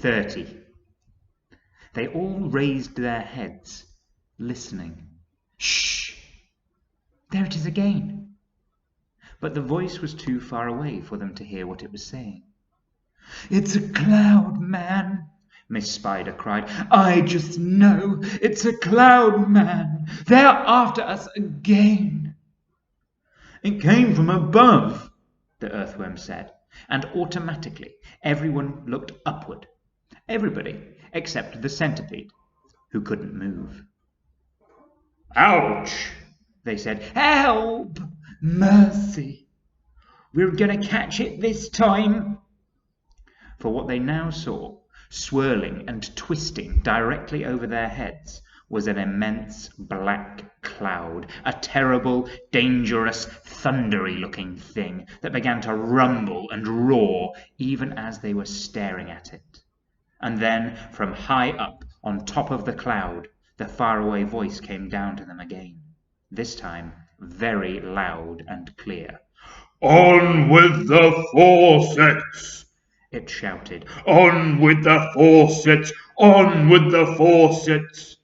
30. They all raised their heads, listening. Shh! There it is again. But the voice was too far away for them to hear what it was saying. It's a cloud, man, Miss Spider cried. I just know it's a cloud, man. They're after us again. It came from above, the earthworm said, and automatically everyone looked upward. Everybody except the centipede, who couldn't move. Ouch, they said. Help! Mercy! We're going to catch it this time. For what they now saw, swirling and twisting directly over their heads, was an immense black cloud, a terrible, dangerous, thundery-looking thing that began to rumble and roar even as they were staring at it. And then, from high up on top of the cloud, the faraway voice came down to them again, this time very loud and clear. On with the faucets! It shouted. On with the faucets! On with the faucets!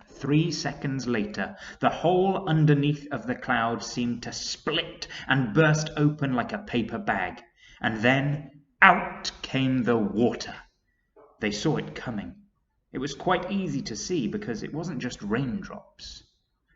3 seconds later, the hole underneath of the cloud seemed to split and burst open like a paper bag, and then out came the water. They saw it coming. It was quite easy to see because it wasn't just raindrops.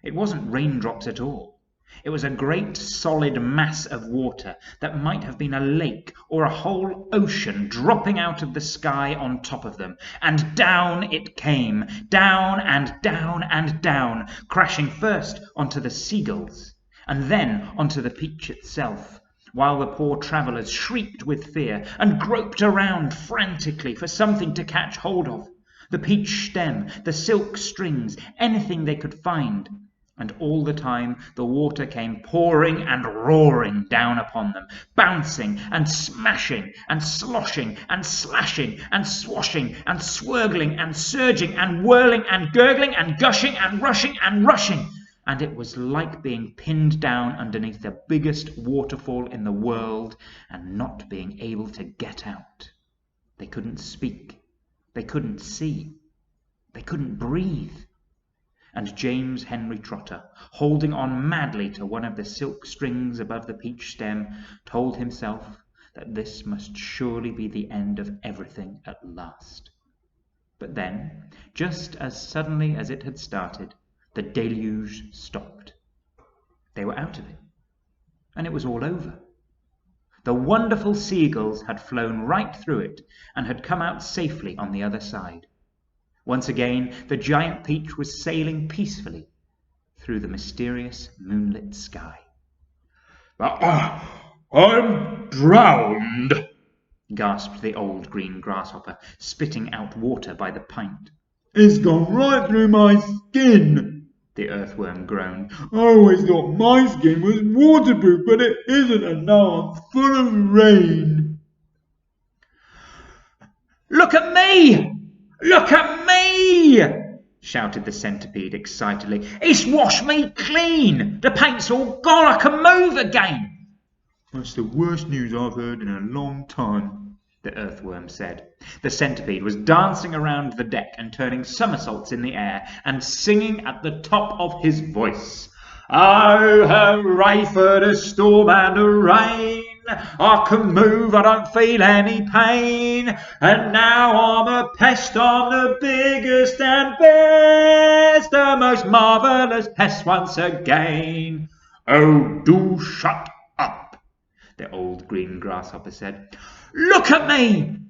It wasn't raindrops at all. It was a great solid mass of water that might have been a lake or a whole ocean dropping out of the sky on top of them, and down it came, down and down and down, crashing first onto the seagulls and then onto the peach itself, while the poor travellers shrieked with fear and groped around frantically for something to catch hold of. The peach stem, the silk strings, anything they could find. And all the time the water came pouring and roaring down upon them, bouncing and smashing and sloshing and slashing and swashing and swirling and surging and whirling and gurgling and gushing and rushing and rushing. And it was like being pinned down underneath the biggest waterfall in the world and not being able to get out. They couldn't speak. They couldn't see. They couldn't breathe. And James Henry Trotter, holding on madly to one of the silk strings above the peach stem, told himself that this must surely be the end of everything at last. But then, just as suddenly as it had started, the deluge stopped. They were out of it, and it was all over. The wonderful seagulls had flown right through it and had come out safely on the other side. Once again, the giant peach was sailing peacefully through the mysterious moonlit sky. I'm drowned, gasped the old green grasshopper, spitting out water by the pint. It's gone right through my skin, the earthworm groaned. I always thought my skin was waterproof, but it isn't, and now I'm full of rain. Look at me! Look at me! Shouted the centipede excitedly. It's washed me clean! The paint's all gone! I can move again! That's the worst news I've heard in a long time, the earthworm said. The centipede was dancing around the deck and turning somersaults in the air and singing at the top of his voice. Oh, hooray for the storm and the rain! I can move, I don't feel any pain. And now I'm a pest, I'm the biggest and best, the most marvellous pest once again. Oh, do shut up, the old green grasshopper said. Look at me,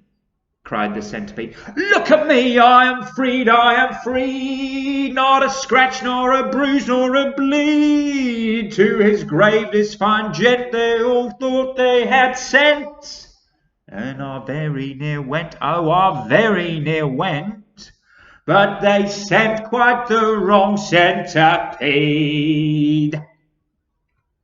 cried the centipede. Look at me, I am freed, I am free. Not a scratch, nor a bruise, nor a bleed. To his grave this fine gent they all thought they had sent. And I very near went, oh, I very near went. But they sent quite the wrong centipede.